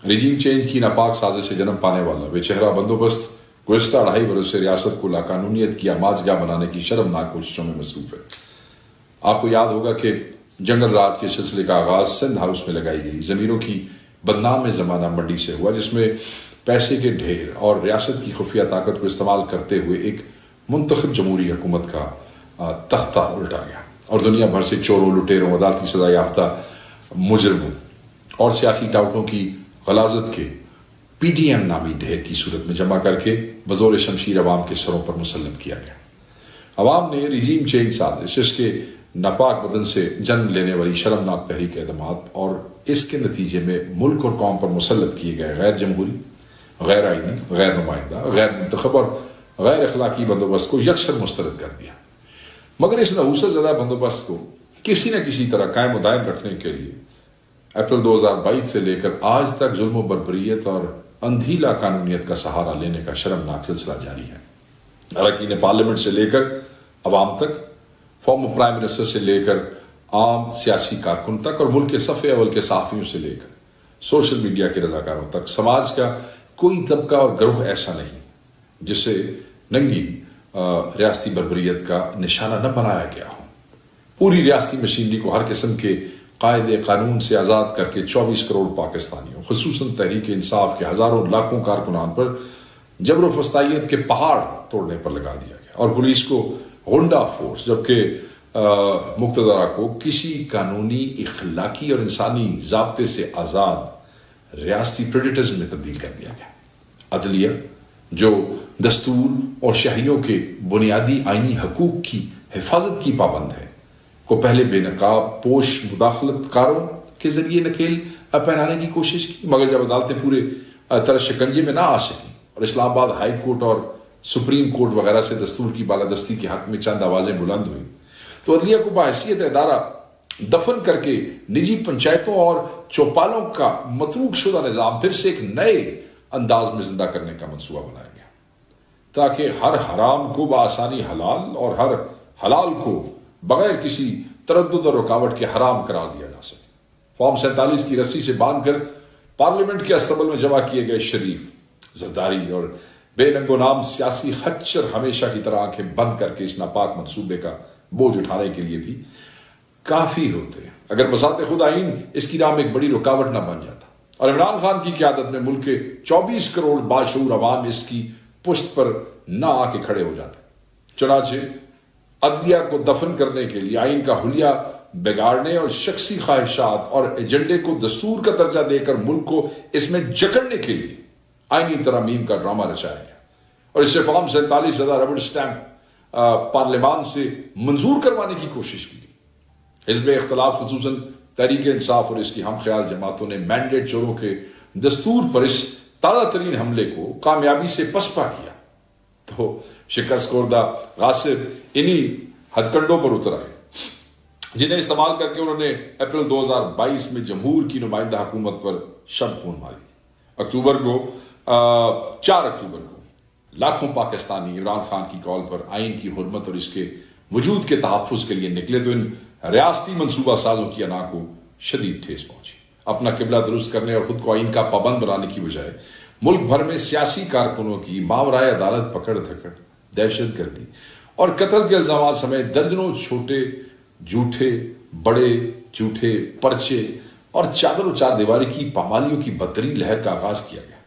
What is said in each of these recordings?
Regime change کی ناپاک سازش سے جنم پانے والا بے چہرہ بندوبست گزشتہ 2.5 برس سے ریاست کو لاقانونیت کی آماجگاہ بنانے کی شرمناک کوششوں میں مصروف ہے۔ آپ کو یاد ہوگا کہ جنگل راج کے سلسلے کا آغاز سندھ ہاؤس میں لگائی گئی زمینوں کی بدنام زمانہ منڈی سے ہوا، جس میں پیسے کے ڈھیر اور ریاست کی خفیہ طاقت کو استعمال کرتے ہوئے ایک منتخب جمہوری حکومت کا تختہ الٹا گیا اور دنیا بھر سے چوروں، لٹیروں، عدالتی سزا یافتہ مجرموں اور سیاسی ٹاؤٹوں کی غلاظت کے پی ڈی ایم نامی ڈھیر کی صورت میں جمع کر کے بزور شمشیر عوام کے سروں پر مسلط کیا گیا۔ عوام نے رجیم چینج سازش، اس کے ناپاک بدن سے جنم لینے والی شرمناک تحریک اعتماد اور اس کے نتیجے میں ملک اور قوم پر مسلط کیے گئے غیر جمہوری، غیر آئینی، غیر نمائندہ، غیر منتخب اور غیر اخلاقی بندوبست کو یکسر مسترد کر دیا۔ مگر اس نحوست زدہ بندوبست کو کسی نہ کسی طرح قائم و دائم رکھنے کے لیے اپریل 2022 سے لے کر آج تک ظلم و بربریت اور اندھی لاقانونیت کا سہارا لینے کا شرمناک سلسلہ جاری ہے۔ اراکین پارلیمنٹ سے لے کر عوام تک، فارمر پرائم منسٹر سے لے کر عام سیاسی کارکن تک اور ملک کے صف اول کے صحافیوں سے لے کر سوشل میڈیا کے رضاکاروں تک، سماج کا کوئی طبقہ اور گروہ ایسا نہیں جسے ننگی ریاستی بربریت کا نشانہ نہ بنایا گیا ہو۔ پوری ریاستی مشینری کو ہر قسم کے قاعدے قانون سے آزاد کر کے 24 کروڑ پاکستانیوں، خصوصاً تحریک انصاف کے ہزاروں لاکھوں کارکنان پر جبر و فسطائیت کے پہاڑ توڑنے پر لگا دیا گیا اور پولیس کو غنڈہ فورس، جبکہ مقتدرہ کو کسی قانونی، اخلاقی اور انسانی ضابطے سے آزاد ریاستی پریڈیٹرزم میں تبدیل کر دیا گیا۔ عدلیہ جو دستور اور شہریوں کے بنیادی آئینی حقوق کی حفاظت کی پابند ہے کو پہلے بے نقاب پوش مداخلت کاروں کے ذریعے نکیل پہنانے کی کوشش کی، مگر جب عدالتیں پورے طرح شکنجے میں نہ آ سکیں اور اسلام آباد ہائی کورٹ اور سپریم کورٹ وغیرہ سے دستور کی بالادستی کے حق میں چند آوازیں بلند ہوئیں تو عدلیہ کو بحیثیت ادارہ دفن کر کے نجی پنچایتوں اور چوپالوں کا متروک شدہ نظام پھر سے ایک نئے انداز میں زندہ کرنے کا منصوبہ بنایا گیا تاکہ ہر حرام کو بآسانی حلال اور ہر حلال کو بغیر کسی تردد اور رکاوٹ کے حرام قرار دیا جا سکے۔ فارم 47 کی رسی سے باندھ کر پارلیمنٹ کے استقبال میں جمع کیے گئے شریف، زرداری اور بے ننگ و نام سیاسی خچر ہمیشہ کی طرح آنکھیں بند کر کے اس ناپاک منصوبے کا بوجھ اٹھانے کے لیے بھی کافی ہوتے ہیں اگر بساط خود آئین اس کی راہ میں ایک بڑی رکاوٹ نہ بن جاتا اور عمران خان کی قیادت میں ملک کے 24 کروڑ باشعور عوام اس کی پشت پر نہ آ کے کھڑے ہو جاتے۔ چنانچہ عدلیہ کو دفن کرنے کے لیے، آئین کا حلیہ بگاڑنے اور شخصی خواہشات اور ایجنڈے کو دستور کا درجہ دے کر ملک کو اس میں جکڑنے کے لیے آئینی ترامیم کا ڈرامہ رچایا گیا اور اس سے فارم 47 زدہ ربڑ سٹیمپ پارلیمان سے منظور کروانے کی کوشش کی گئی۔ حزب اختلاف خصوصاً تحریک انصاف اور اس کی ہم خیال جماعتوں نے مینڈیٹ چوروں کے دستور پر اس تازہ ترین حملے کو کامیابی سے پسپا کیا تو شکست خوردہ غاصب انہی ہتھ کنڈوں پر اتر آئے جنہیں استعمال کر کے انہوں نے اپریل 2022 میں جمہور کی نمائندہ حکومت پر شب خون ماری۔ 4 اکتوبر کو لاکھوں پاکستانی عمران خان کی کال پر آئین کی حرمت اور اس کے وجود کے تحفظ کے لیے نکلے تو ان ریاستی منصوبہ سازوں کی انا کو شدید ٹھیس پہنچی۔ اپنا قبلہ درست کرنے اور خود کو آئین کا پابند بنانے کی بجائے ملک بھر میں سیاسی کارکنوں کی ماورائے عدالت پکڑ دھکڑ، دہشت گردی اور قتل کے الزامات سمیت درجنوں چھوٹے جھوٹے بڑے جھوٹے پرچے اور چادر و چار دیواری کی پامالیوں کی بدترین لہر کا آغاز کیا گیا۔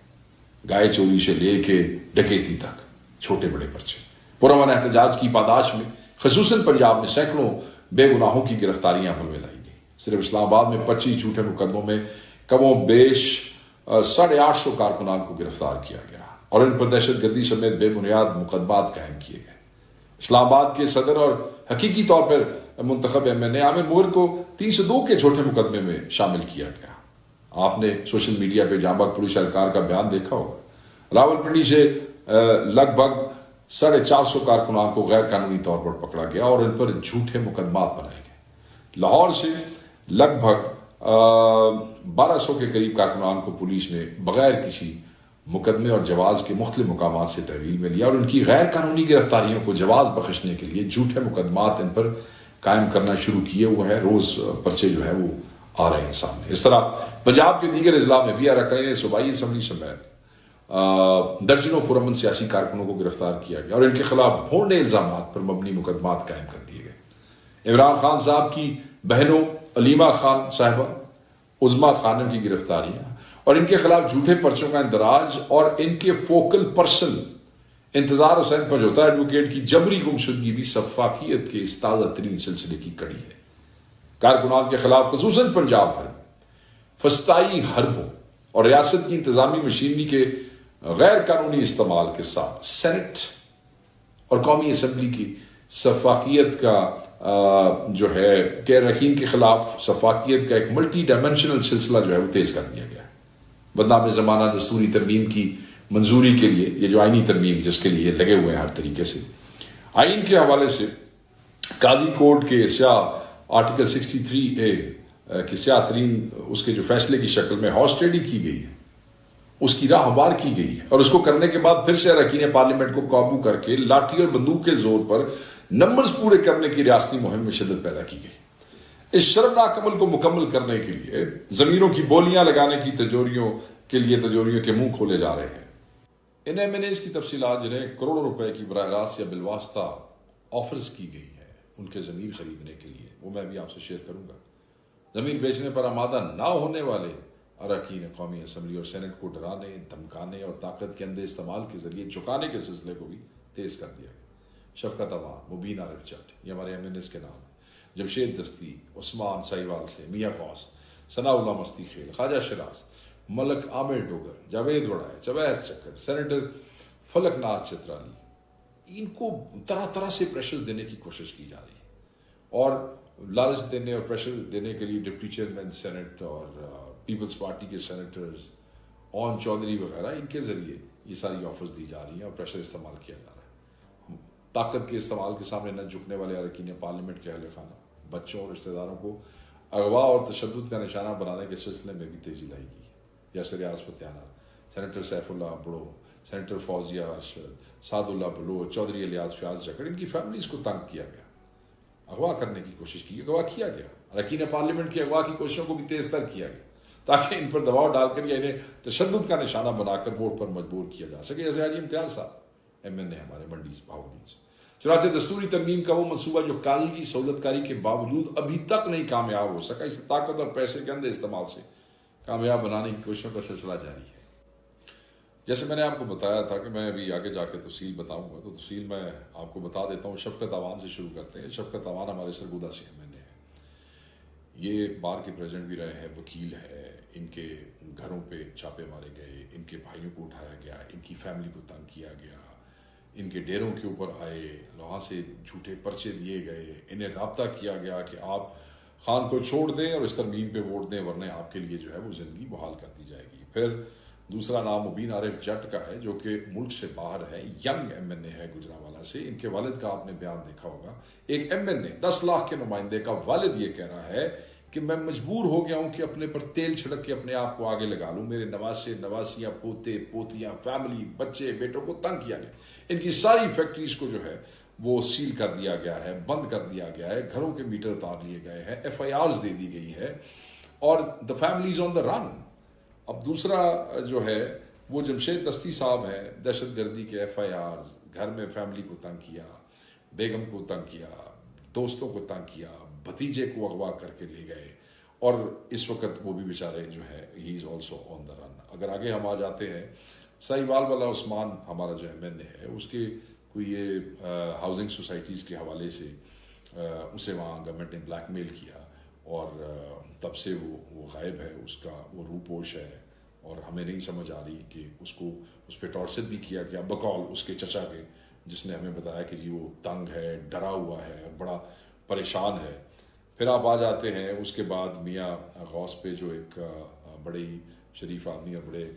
گائے چوری سے لے کے ڈکیتی تک چھوٹے بڑے پرچے پرامن احتجاج کی پاداش میں خصوصاً پنجاب میں سینکڑوں بے گناہوں کی گرفتاریاں عمل میں لائی گئی۔ صرف اسلام آباد میں 25 جھوٹے مقدموں میں کم و بیش 850 کارکنان کو گرفتار کیا گیا اور ان پر دہشت گردی سمیت بے بنیاد مقدمات قائم کیے گئے۔ اسلام آباد کے صدر اور حقیقی طور پر منتخب ایم این اے عامر مور کو 302 کے چھوٹے مقدمے میں شامل کیا گیا۔ آپ نے سوشل میڈیا پہ جاں بحق پولیس اہلکار کا بیان دیکھا ہوگا۔ راول پنڈی سے لگ بھگ 450 کارکنان کو غیر قانونی طور پر پکڑا گیا اور ان پر جھوٹے مقدمات بنائے گئے۔ لاہور سے لگ بھگ 1200 کے قریب کارکنان کو پولیس نے بغیر کسی مقدمے اور جواز کے مختلف مقامات سے تحویل میں لیا اور ان کی غیر قانونی گرفتاریوں کو جواز بخشنے کے لیے جھوٹے مقدمات ان پر قائم کرنا شروع کیے ہوئے ہیں۔ روز پرچے جو ہے وہ آ رہے ہیں سامنے. اس طرح پنجاب کے دیگر اضلاع میں بھی اراکین صوبائی اسمبلی سمیت درجنوں پرامن سیاسی کارکنوں کو گرفتار کیا گیا اور ان کے خلاف بھونڈے الزامات پر مبنی مقدمات قائم کر دیے گئے. عمران خان صاحب کی بہنوں علیمہ خان صاحبہ، عظما خانم کی گرفتاریاں اور ان کے خلاف جھوٹے پرچوں کا اندراج اور ان کے فوکل پرسن انتظار حسین پنجوتا ایڈوکیٹ کی جبری گمشدگی بھی سفاکیت کے اس تازہ ترین سلسلے کی کڑی ہے. کارکنان کے خلاف خصوصاً پنجاب بھر فسطائی حربوں اور ریاست کی انتظامی مشینری کے غیر قانونی استعمال کے ساتھ سینٹ اور قومی اسمبلی کی سفاکیت کا جو ہے کہ رکین کے خلاف سفاکیت کا ایک ملٹی ڈائمینشنل سلسلہ جو ہے وہ تیز کر دیا گیا. بدنام زمانہ دستوری ترمیم کی منظوری کے لیے یہ جو آئینی ترمیم جس کے لیے لگے ہوئے ہیں ہر طریقے سے، آئین کے حوالے سے قاضی کورٹ کے سیاہ آرٹیکل 63A کی سیاہ ترین اس کے جو فیصلے کی شکل میں ہارس ٹریڈنگ کی گئی ہے، اس کی راہ ہموار کی گئی ہے، اور اس کو کرنے کے بعد پھر سے اراکین پارلیمنٹ کو قابو کر کے لاٹھی اور بندوق کے زور پر نمبرز پورے کرنے کی ریاستی مہم میں شدت پیدا کی گئی. اس شرمناک عمل کو مکمل کرنے کے لیے زمینوں کی بولیاں لگانے کی تجوریوں کے منہ کھولے جا رہے ہیں. ان M&As کی تفصیلات جنہیں کروڑوں روپے کی براہ راست یا بالواسطہ آفرز کی گئی ہے ان کے زمین خریدنے کے لیے، وہ میں بھی آپ سے شیئر کروں گا. زمین بیچنے پر آمادہ نہ ہونے والے اراکین قومی اسمبلی اور سینٹ کو ڈرانے، دھمکانے اور طاقت کے اندھے استعمال کے ذریعے جھکانے کے سلسلے کو بھی تیز کر دیا گیا. شفقت عوام، مبین عارف جٹ، یہ ہمارے M&As کے نام ہیں. جمشید دستی، عثمان سائیوال سے، میاں غوث، ثناء اللہ مستی خیل، خواجہ شراز، ملک عامر ڈوگر، جاوید وڑائے، جوید چکر، سینیٹر فلک ناتھ چترالی، ان کو طرح طرح سے پریشر دینے کی کوشش کی جا رہی ہے اور لالچ دینے اور پریشر دینے کے لیے ڈپٹی چیئرمین سینٹ اور پیپلز پارٹی کے سینیٹرز اون چودھری وغیرہ ان کے ذریعے یہ ساری آفرز دی جا رہی ہیں اور پریشر استعمال کیا جا رہا ہے. طاقت کے استعمال کے سامنے نہ جھکنے والے اراکین پارلیمنٹ کے اہل خانہ، بچوں اور رشتہ داروں کو اغوا اور تشدد کا نشانہ بنانے کے سلسلے میں بھی تیزی لائی گئی. جیسے ریاض فتیانہ، سینیٹر سیف اللہ بڑو، سینیٹر فوزیہ ارشد، سعد اللہ بلوچ، چودھری الیاس فیاض جکڑ، ان کی فیملیز کو تنگ کیا گیا، اغوا کرنے کی کوشش کی، اغوا کیا گیا. اراکین پارلیمنٹ کی اغوا کی کوششوں کو بھی تیز تر کیا گیا تاکہ ان پر دباؤ ڈال کر یا انہیں تشدد کا نشانہ بنا کر ووٹ پر مجبور کیا جا سکے. جیسے حاجی امتیاز صاحب M&A ہمارے منڈی بہاولپور سے. چنانچہ دستوری ترمیم کا وہ منصوبہ جو کالجی سہولت کاری کے باوجود ابھی تک نہیں کامیاب ہو سکا، اس طاقت اور پیسے کے اندھے استعمال سے کامیاب بنانے کی کوششوں کا سلسلہ جاری ہے. جیسے میں نے آپ کو بتایا تھا کہ میں ابھی آگے جا کے تفصیل بتاؤں گا، تو تفصیل میں آپ کو بتا دیتا ہوں. شفقت عوان سے شروع کرتے ہیں. شفقت عوان ہمارے سرگودا سے M&A ہے. یہ بار کے پریزیڈنٹ بھی رہے ہیں، وکیل ہے. ان کے گھروں پہ چھاپے مارے گئے، ان کے بھائیوں کو اٹھایا گیا، ان کی فیملی کو تنگ کیا گیا، ان کے ڈیروں کے اوپر آئے، وہاں سے جھوٹے پرچے دیے گئے، انہیں رابطہ کیا گیا کہ آپ خان کو چھوڑ دیں اور اس ترمیم پہ ووٹ دیں ورنہ آپ کے لیے جو ہے وہ زندگی بحال کر دی جائے گی. پھر دوسرا نام مبین عارف جٹ کا ہے جو کہ ملک سے باہر ہے، ینگ M&A ہے گجرانوالہ سے. ان کے والد کا آپ نے بیان دیکھا ہوگا. ایک M&A 10 لاکھ کے نمائندے کا والد یہ کہہ رہا ہے کہ میں مجبور ہو گیا ہوں کہ اپنے پر تیل چھڑک کے اپنے آپ کو آگے لگا لوں. میرے نواسے، نواسیاں، پوتے، پوتیاں، فیملی، بچے، بیٹوں کو تنگ کیا گیا. ان کی ساری فیکٹریز کو جو ہے وہ سیل کر دیا گیا ہے، بند کر دیا گیا ہے، گھروں کے میٹر اتار لیے گئے ہیں، FIRs دے دی گئی ہے اور دا فیملیز آن دا رن. اب دوسرا جو ہے وہ جمشید دستی صاحب ہیں، دہشت گردی کے FIRs، گھر میں فیملی کو تنگ کیا، بیگم کو تنگ کیا، دوستوں کو تنگ کیا، بھتیجے کو اغوا کر کے لے گئے اور اس وقت وہ بھی بیچارے جو ہے ہی از آلسو آن دا رن. اگر آگے ہم آ جاتے ہیں، سائیوال والا عثمان ہمارا جو M&A ہے اس کے کوئی یہ ہاؤسنگ سوسائٹیز کے حوالے سے اسے وہاں گورنمنٹ نے بلیک میل کیا اور تب سے وہ غائب ہے، اس کا وہ روپوش ہے اور ہمیں نہیں سمجھ آ رہی کہ اس پہ ٹارچر بھی کیا گیا بقول اس کے چچا کے، جس نے ہمیں بتایا کہ جی وہ تنگ ہے، ڈرا ہوا ہے، بڑا پریشان ہے. پھر آپ آ جاتے ہیں اس کے بعد میاں غوث پہ جو ایک بڑے ہی شریف آدمی اور بڑے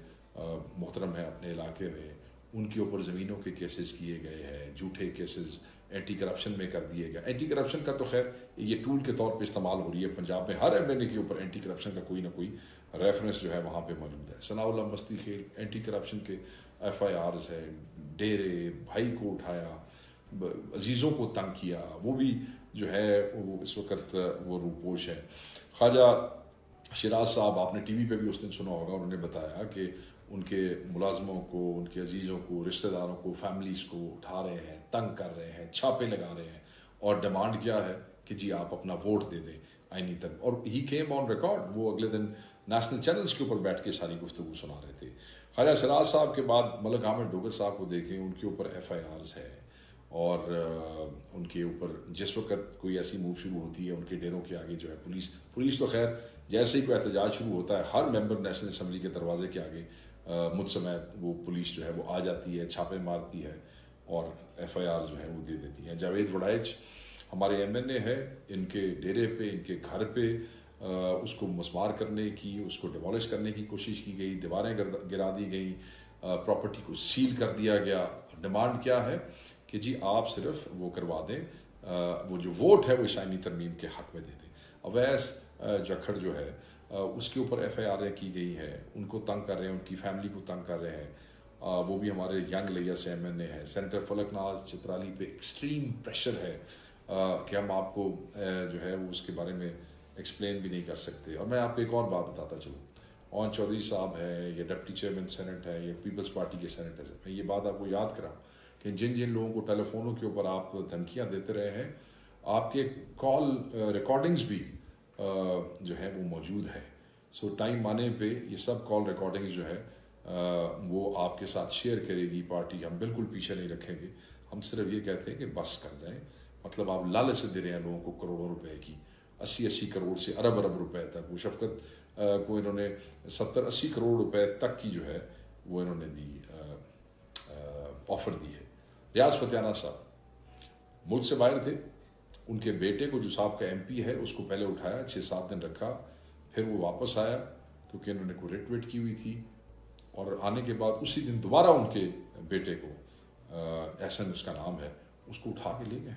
محترم ہیں اپنے علاقے میں، ان کے اوپر زمینوں کے کیسز کیے گئے ہیں، جھوٹے کیسز اینٹی کرپشن میں کر دیے گئے. اینٹی کرپشن کا تو خیر یہ ٹول کے طور پہ استعمال ہو رہی ہے پنجاب میں، ہر M&A کے اوپر اینٹی کرپشن کا کوئی نہ کوئی ریفرنس جو ہے وہاں پہ موجود ہے. ثناء اللہ مستی خیل، اینٹی کرپشن کے FIRs ہے، ڈیرے، بھائی کو اٹھایا، عزیزوں کو تنگ کیا، وہ بھی جو ہے وہ اس وقت وہ روپوش ہے. خواجہ شراز صاحب آپ نے ٹی وی پہ بھی اس دن سنا ہوگا، انہوں نے بتایا کہ ان کے ملازموں کو، ان کے عزیزوں کو، رشتہ داروں کو، فیملیز کو اٹھا رہے ہیں، تنگ کر رہے ہیں، چھاپے لگا رہے ہیں، اور ڈیمانڈ کیا ہے کہ جی آپ اپنا ووٹ دے دیں آئینی تک. اور ہی کیم آن ریکارڈ، وہ اگلے دن نیشنل چینلز کے اوپر بیٹھ کے ساری گفتگو سنا رہے تھے. خواجہ سراج صاحب کے بعد ملک حامد ڈوگر صاحب کو دیکھیں، ان کے اوپر ایف آئی آرز ہے، اور ان کے اوپر جس وقت کوئی ایسی موو شروع ہوتی ہے ان کے ڈیروں کے آگے جو ہے پولیس تو خیر جیسے ہی کوئی احتجاج شروع ہوتا ہے ہر ممبر نیشنل اسمبلی کے دروازے کے آگے مجھ سمیت وہ پولیس جو ہے وہ آ جاتی ہے، چھاپے مارتی ہے اور ایف آئی آر جو ہے وہ دے دیتی ہیں. جاوید وڑائچ ہمارے ایم این اے ہے، ان کے ڈیرے پہ، ان کے گھر پہ اس کو مسمار کرنے کی، اس کو ڈیمولش کرنے کی کوشش کی گئی، دیواریں گرا دی گئیں، پراپرٹی کو سیل کر دیا گیا. ڈیمانڈ کیا ہے کہ جی آپ صرف وہ کروا دیں، وہ جو ووٹ ہے وہ آئینی ترمیم کے حق میں دے دیں. اویس جکھڑ جو ہے اس کے اوپر ایف آئی آر کی گئی ہے، ان کو تنگ کر رہے ہیں، ان کی فیملی کو تنگ کر رہے ہیں. وہ بھی ہمارے ینگ لیا سے ایم این اے ہے. سینیٹر فلک ناز چترالی پہ ایکسٹریم پریشر ہے کہ ہم آپ کو جو ہے وہ اس کے بارے میں ایکسپلین بھی نہیں کر سکتے. اور میں آپ کو ایک اور بات بتاتا چلوں، اون چودھری صاحب ہے، یا ڈپٹی چیئرمین سینٹ ہے، یا پیپلز پارٹی کے سینیٹر ہیں، میں یہ بات آپ کو یاد کراؤں کہ جن لوگوں کو ٹیلی فونوں کے اوپر آپ دھمکیاں دیتے رہے ہیں، آپ کے کال ریکارڈنگز بھی جو ہے وہ موجود ہے. سو ٹائم آنے پہ یہ سب کال ریکارڈنگز جو ہے وہ آپ کے ساتھ شیئر کرے گی پارٹی. ہم بالکل پیچھے نہیں رکھیں گے، ہم صرف یہ کہتے ہیں کہ بس کر دیں. مطلب آپ لالچ دے رہے ہیں لوگوں کو کروڑوں روپے کی، 80 کروڑ سے ارب روپے تک. وہ شفقت کو انہوں نے 70-80 کروڑ روپے تک کی جو ہے وہ انہوں نے دی، آفر دی ہے. ریاض فتیانہ صاحب ملک سے باہر تھے، ان کے بیٹے کو جو صاحب کا ایم پی ہے اس کو پہلے اٹھایا، 6-7 دن رکھا، پھر وہ واپس آیا کیونکہ انہوں نے کوئی ریٹ ویٹ کی ہوئی تھی. اور آنے کے بعد اسی دن دوبارہ ان کے بیٹے کو، احسن اس کا نام ہے، اس کو اٹھا کے لے گئے.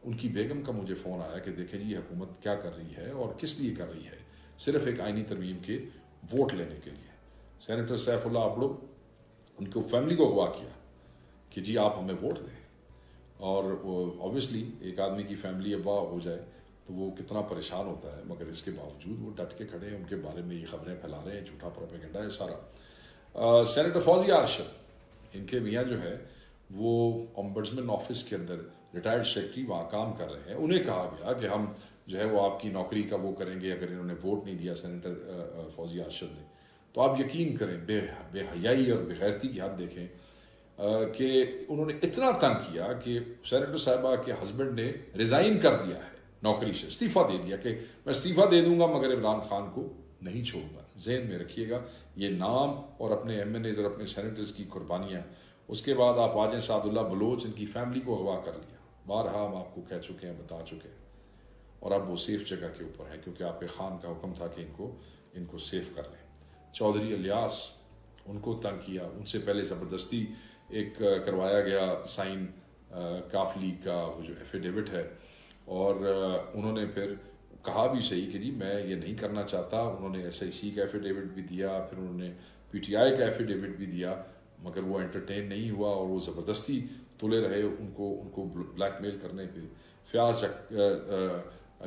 ان کی بیگم کا مجھے فون آیا کہ دیکھیں جی حکومت کیا کر رہی ہے اور کس لیے کر رہی ہے، صرف ایک آئینی ترمیم کے ووٹ لینے کے لیے. سینیٹر سیف اللہ ابڑو، ان کو فیملی کو اغوا کیا کہ جی آپ ہمیں ووٹ دیں. اور اوبیسلی ایک آدمی کی فیملی اغوا ہو جائے تو وہ کتنا پریشان ہوتا ہے، مگر اس کے باوجود وہ ڈٹ کے کھڑے ہیں، ان کے بارے میں یہ خبریں پھیلا رہے ہیں، جھوٹا پروپیگنڈا ہے سارا. سینیٹر فوزیہ ارشد، ان کے میاں جو ہے وہ امبڈسمن آفس کے اندر ریٹائرڈ سیکرٹری وہاں کام کر رہے ہیں. انہیں کہا گیا کہ ہم جو ہے وہ آپ کی نوکری کا وہ کریں گے اگر انہوں نے ووٹ نہیں دیا سینیٹر فوزیہ ارشد نے. تو آپ یقین کریں، بے حیائی اور بے غیرتی کی حد دیکھیں کہ انہوں نے اتنا تنگ کیا کہ سینیٹر صاحبہ کے ہسبینڈ نے ریزائن کر دیا ہے نوکری سے، استعفیٰ دے دیا کہ میں استعفیٰ دے دوں گا مگر عمران خان کو نہیں چھوڑوں گا. ذہن میں رکھیے گا یہ نام اور اپنے ایم این ایز اور اپنے سینیٹرز کی قربانیاں. اس کے بعد آپ آ جائیں سعد اللہ بلوچ، ان کی فیملی کو اغوا کر لیا. بارہا ہم آپ کو کہہ چکے ہیں، بتا چکے ہیں، اور اب وہ سیف جگہ کے اوپر ہیں کیونکہ آپ کے خان کا حکم تھا کہ ان کو سیف کر لیں. چودھری الیاس، ان کو تنگ کیا، ان سے پہلے زبردستی ایک کروایا گیا سائن کافلی کا وہ جو ایفیڈیوٹ ہے، اور انہوں نے پھر کہا بھی صحیح کہ جی میں یہ نہیں کرنا چاہتا. انہوں نے ایس آئی سی کا ایفیڈیوٹ بھی دیا، پھر انہوں نے پی ٹی آئی کا ایفیڈیوٹ بھی دیا، مگر وہ انٹرٹین نہیں ہوا اور وہ زبردستی تلے رہے ان کو بلیک میل کرنے پہ. فیاض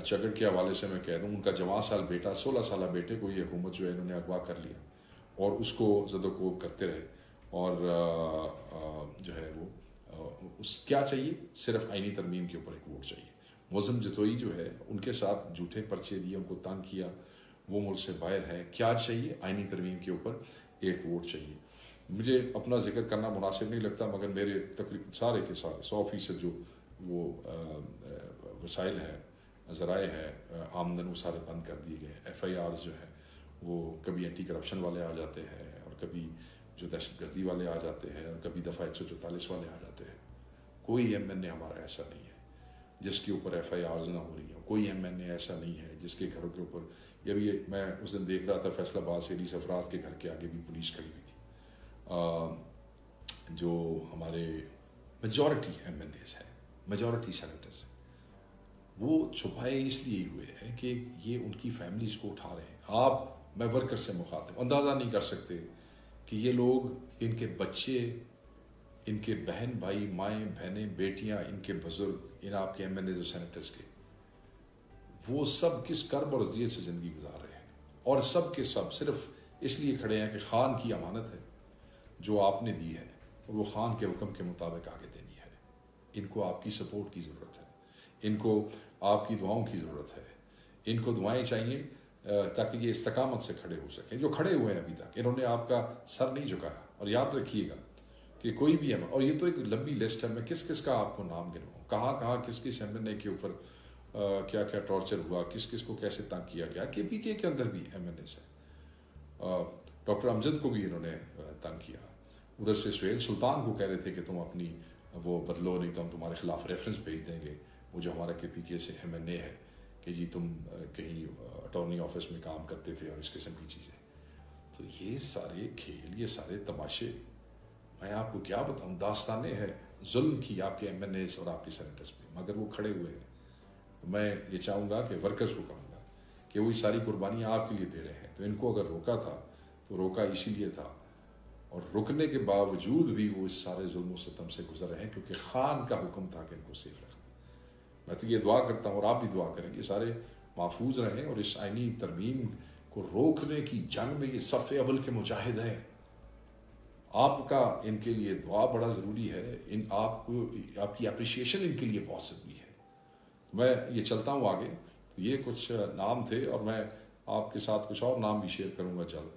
چگر کے حوالے سے میں کہہ دوں، ان کا جوان سال بیٹا، 16 سالہ بیٹے کو یہ حکومت جو ہے انہوں نے اغوا کر لیا اور اس کو زد و کوب کرتے رہے. اور جو ہے وہ کیا چاہیے، صرف آئینی ترمیم کے اوپر ایک ووٹ چاہیے. موزم جتوئی جو ہے ان کے ساتھ جھوٹے پرچے دیے، ان کو تنگ کیا، وہ ملک سے باہر ہے. کیا چاہیے، آئینی ترمیم کے اوپر ایک ووٹ چاہیے. مجھے اپنا ذکر کرنا مناسب نہیں لگتا مگر میرے تقریباً سارے کے سارے 100% جو وہ وسائل ہیں، ذرائع ہیں آمدن، وہ سارے بند کر دیے گئے. ایف آئی آرز جو ہے وہ کبھی اینٹی کرپشن والے آ جاتے ہیں اور کبھی جو دہشت گردی والے آ جاتے ہیں اور کبھی دفعہ 144 والے آ جاتے ہیں. کوئی ایم این اے ہمارا ایسا نہیں ہے جس کے اوپر ایف آئی آرز نہ ہو رہی ہوں. کوئی ایم این اے ایسا نہیں ہے جس کے گھروں کے اوپر، یہ بھی میں اس دن دیکھ رہا تھا فیصل آباد سے علی سفرات کے گھر کے آگے بھی پولیس کھڑی ہوئی تھی. جو ہمارے میجورٹی ایم این ایز ہیں، میجورٹی سینیٹرز، وہ چھپائے اس لیے ہوئے ہیں کہ یہ ان کی فیملیز کو اٹھا رہے ہیں. آپ، میں ورکر سے مخاطب، اندازہ نہیں کر سکتے کہ یہ لوگ، ان کے بچے، ان کے بہن بھائی، مائیں بہنیں، بیٹیاں، ان کے بزرگ، ان آپ کے ایم این ایز اور سینیٹرز کے، وہ سب کس کرب اور اذیت سے زندگی گزار رہے ہیں. اور سب کے سب صرف اس لیے کھڑے ہیں کہ خان کی امانت ہے جو آپ نے دی ہے اور وہ خان کے حکم کے مطابق آگے دینی ہے. ان کو آپ کی سپورٹ کی ضرورت ہے, ان کو آپ کی دعاؤں کی ضرورت ہے, ان کو دعائیں چاہیے تاکہ یہ استقامت سے کھڑے ہو سکیں. جو کھڑے ہوئے ہیں ابھی تک, انہوں نے آپ کا سر نہیں جھکایا. اور یاد رکھیے گا کہ کوئی بھی ہے, اور یہ تو ایک لمبی لسٹ ہے, میں کس کس کا آپ کو نام گنواؤں, کہاں کہاں کس کس ایم این اے کے اوپر کیا کیا ٹارچر ہوا, کس کس کو کیسے تنگ کیا گیا. کے پی کے اندر بھی ایم این ایس ہے, ڈاکٹر امجد کو بھی انہوں نے تنگ کیا. ادھر سے سہیل سلطان کو کہہ رہے تھے کہ تم اپنی وہ بدلو, نہیں تو ہم تمہارے خلاف ریفرنس بھیج دیں گے, وہ جو ہمارا کے پی کے سے ایم این اے ہے, کہ جی تم کہیں اٹارنی آفس میں کام کرتے تھے اور اس قسم کی چیزیں. تو یہ سارے کھیل, یہ سارے تماشے, میں آپ کو کیا بتاؤں, داستانیں ہیں ظلم کی آپ کے ایم این ایز اور آپ کے سینیٹرز پہ, مگر وہ کھڑے ہوئے ہیں. میں یہ چاہوں گا کہ ورکرز کو کہوں گا کہ وہی ساری قربانیاں آپ کے لیے دے رہے ہیں, تو ان کو اگر روکا تھا تو روکا اسی لیے تھا, اور رکنے کے باوجود بھی وہ اس سارے ظلم و ستم سے گزر رہے ہیں کیونکہ خان کا حکم تھا کہ ان کو سیف رکھنا. میں تو یہ دعا کرتا ہوں اور آپ بھی دعا کریں کہ سارے محفوظ رہیں, اور اس آئینی ترمیم کو روکنے کی جنگ میں یہ صف اول کے مجاہد ہیں. آپ کا ان کے لیے دعا بڑا ضروری ہے, ان آپ کو آپ کی اپریشیشن ان کے لیے بہت ضروری ہے. میں یہ چلتا ہوں آگے. یہ کچھ نام تھے اور میں آپ کے ساتھ کچھ اور نام بھی شیئر کروں گا جلد.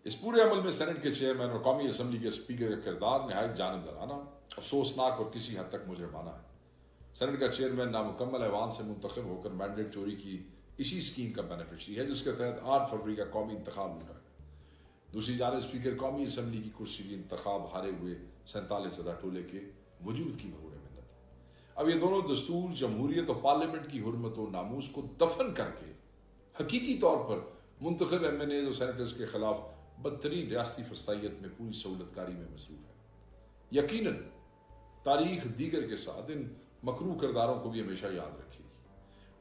اس پورے عمل میں سینٹ کے چیئرمین اور قومی اسمبلی کے اسپیکر کا کردار نہایت جانبدارانہ, افسوسناک اور کسی حد تک مجرمانہ ہے. سینٹ کا چیئرمین نامکمل ایوان سے منتخب ہو کر مینڈیٹ چوری کی اسی اسکیم کا بینیفیشری ہے جس کے تحت 8 فروری کا قومی انتخاب ہوتا ہے. دوسری جانب اسپیکر قومی اسمبلی کی کرسی کی انتخاب ہارے ہوئے 47 زدہ ٹولے کے وجود کی بھگوڑے منت ہے. اب یہ دونوں دستور, جمہوریت اور پارلیمنٹ کی حرمت و ناموس کو دفن کر کے حقیقی طور پر منتخب ایم این ایز اور سینیٹرز کے خلاف بدترین ریاستی فسطائیت میں پوری سہولت کاری میں مصروف ہے. یقیناً تاریخ دیگر کے ساتھ ان مکروہ کرداروں کو بھی ہمیشہ یاد رکھے گی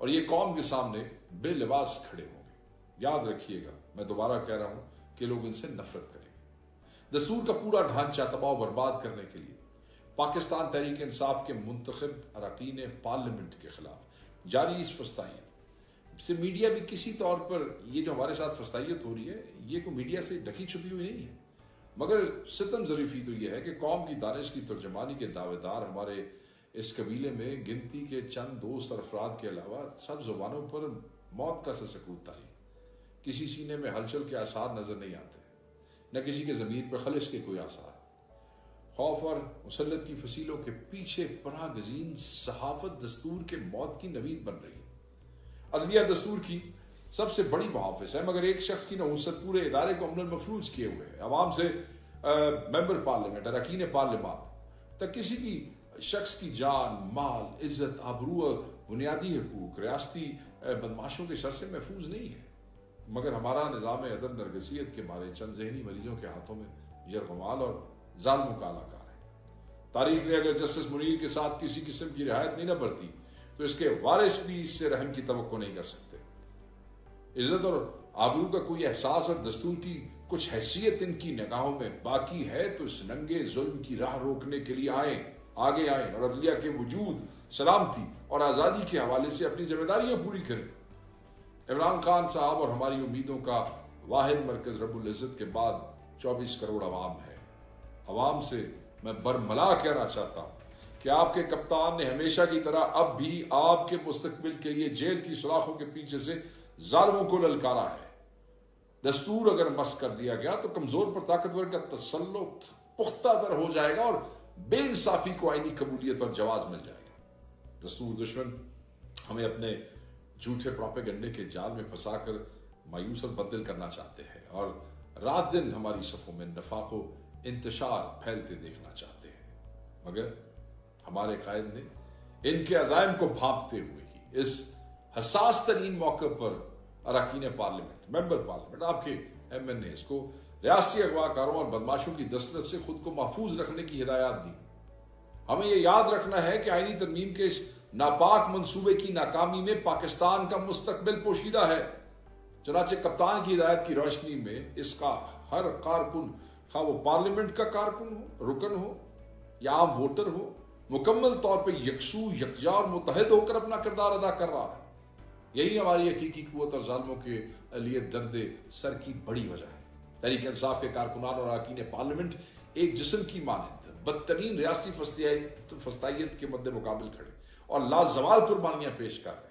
اور یہ قوم کے سامنے بے لباس کھڑے ہوں گے. یاد رکھیے گا, میں دوبارہ کہہ رہا ہوں کہ لوگ ان سے نفرت کریں گے. دستور کا پورا ڈھانچہ تباہ و برباد کرنے کے لیے پاکستان تحریک انصاف کے منتخب اراکین پارلیمنٹ کے خلاف جاری اس فسطائیت سے میڈیا بھی کسی طور پر, یہ جو ہمارے ساتھ فسطائیت ہو رہی ہے یہ کوئی میڈیا سے ڈھکی چھپی ہوئی نہیں ہے, مگر ستم ظریفی تو یہ ہے کہ قوم کی دانش کی ترجمانی کے دعوے دار ہمارے اس قبیلے میں گنتی کے چند دوست افراد کے علاوہ سب زبانوں پر موت کا سکوت تاری. کسی سینے میں ہلچل کے آثار نظر نہیں آتے, نہ کسی کے ضمیر پہ خلش کے کوئی آثار. خوف اور مسلط کی فصیلوں کے پیچھے پناہ گزین صحافت دستور کے موت کی نوید بن رہی ہے. عدلیہ دستور کی سب سے بڑی محافظ ہے, مگر ایک شخص کی نحوست پورے ادارے کو عملاً مفلوج کیے ہوئے ہے. عوام سے ممبر پارلیمنٹ, اراکین پارلیمان تک کسی کی شخص کی جان, مال, عزت, آبرو, بنیادی حقوق ریاستی بدماشوں کے شر سے محفوظ نہیں ہے. مگر ہمارا نظام عدم نرگسیت کے مارے چند ذہنی مریضوں کے ہاتھوں میں یرغمال اور ظالموں کا علاقہ ہے. تاریخ نے اگر جسٹس منیر کے ساتھ کسی قسم کی رعایت نہیں نہ برتی تو اس کے وارث بھی اس سے رحم کی توقع نہیں کر سکتے. عزت اور آبرو کا کوئی احساس اور دستور کی کچھ حیثیت ان کی نگاہوں میں باقی ہے تو اس ننگے ظلم کی راہ روکنے کے لیے آگے آئیں اور عدلیہ کے وجود, سلامتی اور آزادی کے حوالے سے اپنی ذمہ داریاں پوری کریں. عمران خان صاحب اور ہماری امیدوں کا واحد مرکز رب العزت کے بعد 24 کروڑ عوام ہے. عوام سے میں برملا کہنا چاہتا ہوں کہ آپ کے کپتان نے ہمیشہ کی طرح اب بھی آپ کے مستقبل کے لیے جیل کی سوراخوں کے پیچھے سے ظالموں کو للکارا ہے. دستور اگر مس کر دیا گیا تو کمزور پر طاقتور کا تسلط پختہ تر ہو جائے گا اور بے انصافی کو آئینی قبولیت اور جواز مل جائے گا. دستور دشمن ہمیں اپنے جھوٹے پروپیگنڈے کے جال میں پھنسا کر مایوس اور بدل کرنا چاہتے ہیں اور رات دن ہماری صفوں میں نفاق و انتشار پھیلتے دیکھنا چاہتے ہیں. مگر ہمارے قائد نے ان کے عزائم کو بھانپتے ہوئے ہی اس حساس ترین موقع پر اراکین پارلیمنٹ, ممبر پارلیمنٹ, آپ کے ایم این ایز کو ریاستی اغوا کاروں اور بدماشوں کی دسترس سے خود کو محفوظ رکھنے کی ہدایات دی. ہمیں یہ یاد رکھنا ہے کہ آئینی ترمیم کے اس ناپاک منصوبے کی ناکامی میں پاکستان کا مستقبل پوشیدہ ہے. چنانچہ کپتان کی ہدایت کی روشنی میں اس کا ہر کارکن, خواہ وہ پارلیمنٹ کا کارکن ہو, رکن ہو یا عام ووٹر ہو, مکمل طور پہ یکسو, یکجا اور متحد ہو کر اپنا کردار ادا کر رہا ہے. یہی ہماری حقیقی قوت اور ظالموں کے لیے درد سر کی بڑی وجہ ہے۔ تحریک انصاف کے کارکنان اور اراکین پارلیمنٹ ایک جسم کی مانند بدترین ریاستی فسطائیت کے مد مقابل کھڑے اور لازوال قربانیاں پیش کر رہے ہیں۔